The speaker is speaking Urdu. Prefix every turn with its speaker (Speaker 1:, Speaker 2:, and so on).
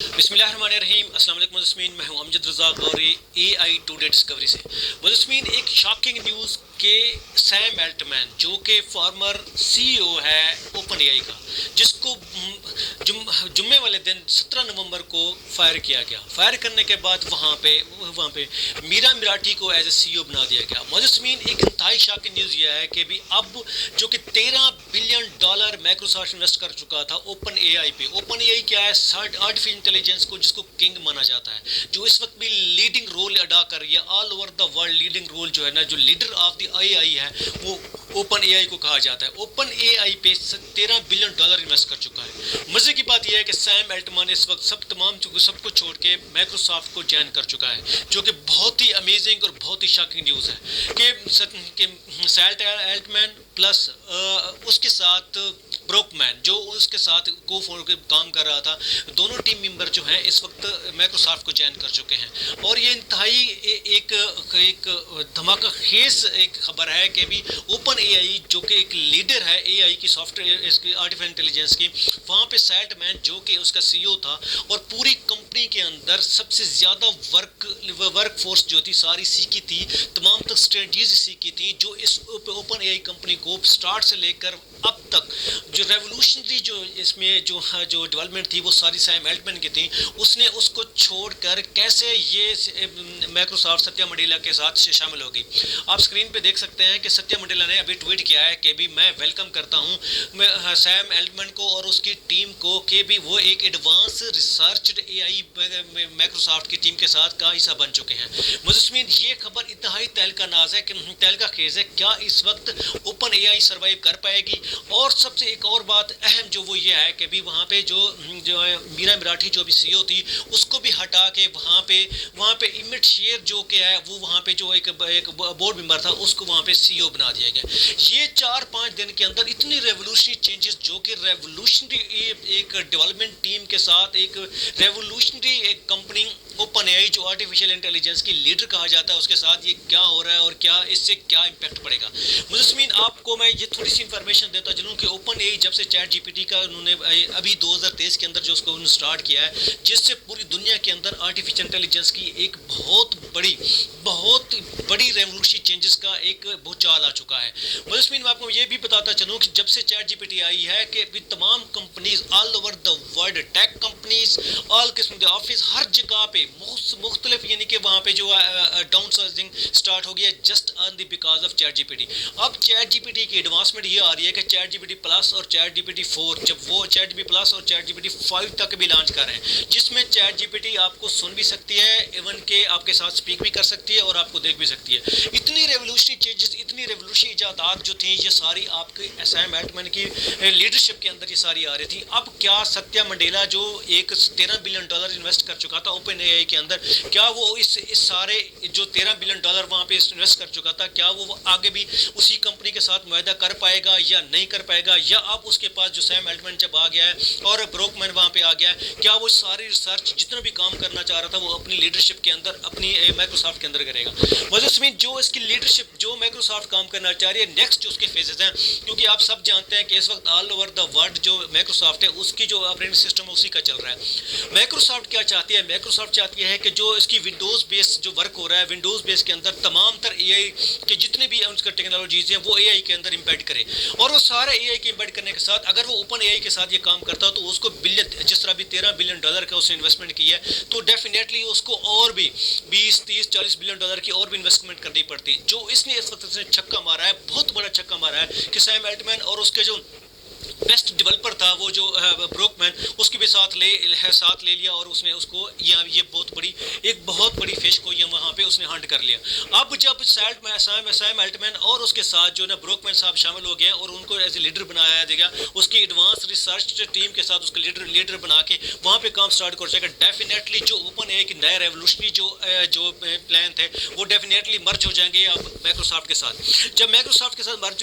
Speaker 1: بسم اللہ الرحمن الرحیم. السلام علیکم مجسمین. میں ہوں امجد رضا غوری اے آئی ٹوڈے ڈسکوری سے. مجسمین ایک شاکنگ نیوز کہ سیم الٹمین جو کہ فارمر سی او ہے اوپن اے آئی کا، جس کو جمعے والے دن 17 نومبر کو فائر کیا گیا. فائر کرنے کے بعد وہاں پہ میرا مراٹھی کو ایز اے سی او بنا دیا گیا. مجسمین ایک انتہائی شاکنگ نیوز یہ ہے کہ بھی اب جو کہ $13 بلین مائکروسافٹ انویسٹ کر چکا تھا اوپن اے آئی پہ. اوپن اے آئی کیا ہے؟ آرٹیفیشل انٹیلیجنس کو جس کو کنگ مانا جاتا ہے، جو اس وقت بھی لیڈنگ رول ادا کر رہی ہے all over the world. Leading role جو ہے نا، جو لیڈر آف دی اے آئی ہے وہ اوپن اے آئی کو کہا جاتا ہے. اوپن اے آئی پہ $13 بلین انویسٹ کر چکا ہے. مزے کی بات یہ ہے کہ سیم الٹمان اس وقت سب کو چھوڑ کے مائکروسافٹ کو جوائن کر چکا ہے، جو کہ بہت ہی امیزنگ اور بہت ہی شاکنگ نیوز ہے کہ سیلٹ الٹمین پلس اس کے ساتھ بروک مین جو اس کے ساتھ کام کر رہا تھا، دونوں ٹیم ممبر جو ہیں اس وقت مائکروسافٹ کو جوائن کر چکے ہیں. اور یہ انتہائی ایک دھماکہ خیز ایک خبر ہے کہ بھی اوپن اے آئی جو کہ ایک لیڈر ہے اے آئی کی سافٹ ویئر اس کی آرٹیفیشل انٹیلیجنس کی، وہاں پہ سیلٹ مین جو کہ اس کا سی او تھا اور پوری کمپنی کے اندر سب سے زیادہ ورک فورس جو تھی ساری سیکھی تھی، تمام تک اسٹریٹجیز سیکھی تھی، جو اس اوپن اے آئی کمپنی کو سٹارٹ سے لے کر اب تک جو ریولوشنری جو اس میں جو ڈیولپمنٹ تھی وہ ساری سیم الٹمین کی تھی. اس نے اس کو چھوڑ کر کیسے یہ مائکروسافٹ ستیا منڈیلا کے ساتھ شامل ہوگی. آپ اسکرین پہ دیکھ سکتے ہیں کہ ستیا منڈیلا نے ابھی ٹویٹ کیا ہے کہ بھی میں ویلکم کرتا ہوں سیم الٹمین کو اور اس کی ٹیم کو کہ بھی وہ ایک ایڈوانس ریسرچڈ اے آئی مائکروسافٹ کی ٹیم کے ساتھ کا حصہ بن چکے ہیں. مجسمین یہ خبر انتہائی تہلکہ ناز ہے کہ تہلکہ خیز ہے. کیا اس وقت اوپن اے آئی سروائیو کر پائے گی؟ اور سب سے ایک اور بات اہم جو وہ یہ ہے کہ بھی وہاں پہ جو میرا مراٹھی جو بھی سی او تھی اس کو بھی ہٹا کے وہاں پہ امٹ شیر جو کہ ہے وہ وہاں پہ جو ایک بورڈ ممبر تھا اس کو وہاں پہ سی او بنا دیا گیا. یہ 4-5 دن کے اندر اتنی ریولوشنری چینجز جو کہ ریولوشنری ایک ڈیولپمنٹ ٹیم کے ساتھ ایک ریولوشنری ایک کمپنی اوپن اے آئی جو آرٹیفیشل انٹیلیجنس کی لیڈر کہا جاتا ہے، اس کے ساتھ یہ کیا ہو رہا ہے اور کیا اس سے کیا امپیکٹ پڑے گا. مجسمین آپ کو میں یہ تھوڑی سی انفارمیشن دیتا چلوں کہ اوپن اے آئی جب سے چیٹ جی پی ٹی کا انہوں نے ابھی 2023 کے اندر جو اس کو انہوں نے سٹارٹ کیا ہے، جس سے پوری دنیا کے اندر آرٹیفیشل انٹیلیجنس کی ایک بہت بڑی ریولوشنری چینجز کا ایک بھوچال آ چکا ہے. مجسمین میں آپ کو یہ بھی بتاتا چلوں کہ جب سے chat G P T I ہے کہ تمام companies all over the world, tech companies, all قسم کے آفس، ہر جگہ پہ مختلف یعنی کہ وہاں پہ جو ڈاؤن سائزنگ سٹارٹ ہو گیا just on the because of chat G P T. اب چیٹ جی پی ٹی کی ایڈوانسمنٹ یہ آ رہی ہے کہ chat G P T plus اور چیٹ جی پی ٹی 4، جب وہ چیٹ جی پی پلس اور چیٹ جی پی ٹی 5 تک بھی لانچ کر رہے ہیں، جس میں چیٹ جی پی ٹی آپ کو سن بھی سکتی ہے، ایون کہ آپ کے ساتھ اسپیک بھی کر سکتی ہے اور آپ کو دیکھ بھی سکتی ہے. اتنی ریولوشنری چینجز، اتنی ریولوشنری ایجادات جو تھیں یہ ساری آپ کے سیم الٹمین کی لیڈرشپ کے اندر یہ ساری آ رہی تھی. اب کیا ستیا منڈیلا جو ایک $13 بلین انویسٹ کر چکا تھا اوپن اے آئی کے اندر، کیا وہ اس سارے جو $13 بلین وہاں پہ انویسٹ کر چکا تھا، کیا وہ آگے بھی اسی کمپنی کے ساتھ معاہدہ کر پائے گا یا نہیں کر پائے گا؟ یا اب اس کے پاس جو سیم الٹمین جب آ گیا ہے اور بروک مین وہاں پہ آ گیا ہے، کیا وہ ساری ریسرچ جتنا بھی کام کرنا چاہ رہا تھا وہ اپنی لیڈرشپ کے اندر اپنی مائکروسافٹ کے اندر کرے گا؟ مجسمین جو اس کی لیڈرشپ جو مائکروسافٹ کام کرنا چاہ رہی ہے، نیکسٹ جو اس کے فیزز ہیں، کیونکہ آپ سب جانتے ہیں کہ اس وقت آل اوور دا ورلڈ جو مائکروسافٹ ہے اس کی جو آپریٹنگ سسٹم ہے اسی کا چل رہا ہے. مائکروسافٹ کیا چاہتی ہے؟ مائکروسافٹ چاہتی ہے کہ جو اس کی ونڈوز بیس جو ورک ہو رہا ہے، ونڈوز بیس کے اندر تمام تر اے آئی کے جتنے بھی اس کا ٹیکنالوجیز ہیں وہ اے آئی کے اندر امبیڈ کرے. اور وہ سارے اے آئی کے امبیڈ کرنے کے ساتھ اگر وہ اوپن اے آئی کے ساتھ یہ کام کرتا تو اس کو جس طرح بھی $13 بلین کا اس نے انویسٹمنٹ کی ہے تو ڈیفینیٹلی اس کو اور بھی 20-30-40 بلین کی اور بھی انویسٹمنٹ کرنی پڑتی. جو اس نے اس وقت چھکا مارا ہے، بہت بڑا چھکا مارا ہے کہ سیم الٹمین اور اس کے جو بیسٹ ڈیولپر تھا وہ جو بروک مین، اس کی بھی ساتھ لے لیا اور اس نے اس کو یہ بہت بڑی فش کو یہ وہاں پہ اس نے ہنٹ کر لیا. اب جب سیم الٹمین اور اس کے ساتھ جو نا بروک مین صاحب شامل ہو گئے اور ان کو ایز اے لیڈر بنایا گیا، اس کی ایڈوانس ریسرچ ٹیم کے ساتھ اس کا لیڈر بنا کے وہاں پہ کام سٹارٹ کر جائے گا، ڈیفینیٹلی جو اوپن اے کی نئے ریولوشنری جو پلان تھے وہ ڈیفینیٹلی مرج ہو جائیں گے اب مائکروسافٹ کے ساتھ. جب مائکروسافٹ کے ساتھ مرج